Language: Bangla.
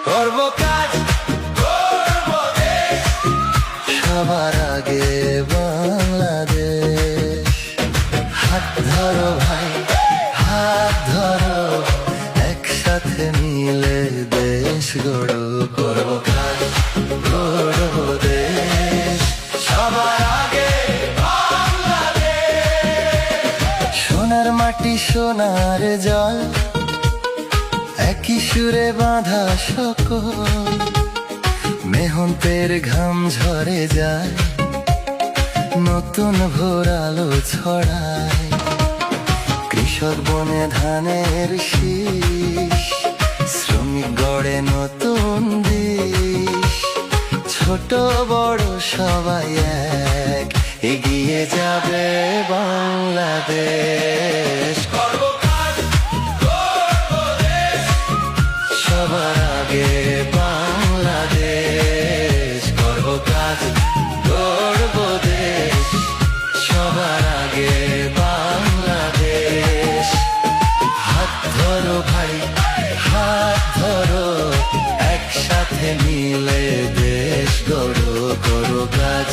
করব কাজ, করব দেশ, সবার আগে বাংলাদেশ। হাত ধরো ভাই, হাত ধরো, একসাথে মিলে দেশ গড়ো। করব কাজ, করব দেশ, সবার আগে বাংলাদেশ। সোনার মাটি সোনার জল, একই সুরে বাঁধা সকল, মেহনতের ঘাম ঝরে যায়, নতুন ভোর আলো ছড়ায়। কৃষক বনে ধানের শীষ, শ্রমিক গড়ে নতুন দেশ। ছোট বড় সবাই এক, এগিয়ে যাবে বাংলাদেশ। করব কাজ, করব দেশ, সবার আগে বাংলাদেশ। করব কাজ, করব দেশ, সবার আগে বাংলাদেশ। হাত ধরো ভাই, হাত ধরো, একসাথে মিলে দেশ গড়ো। করো কাজ,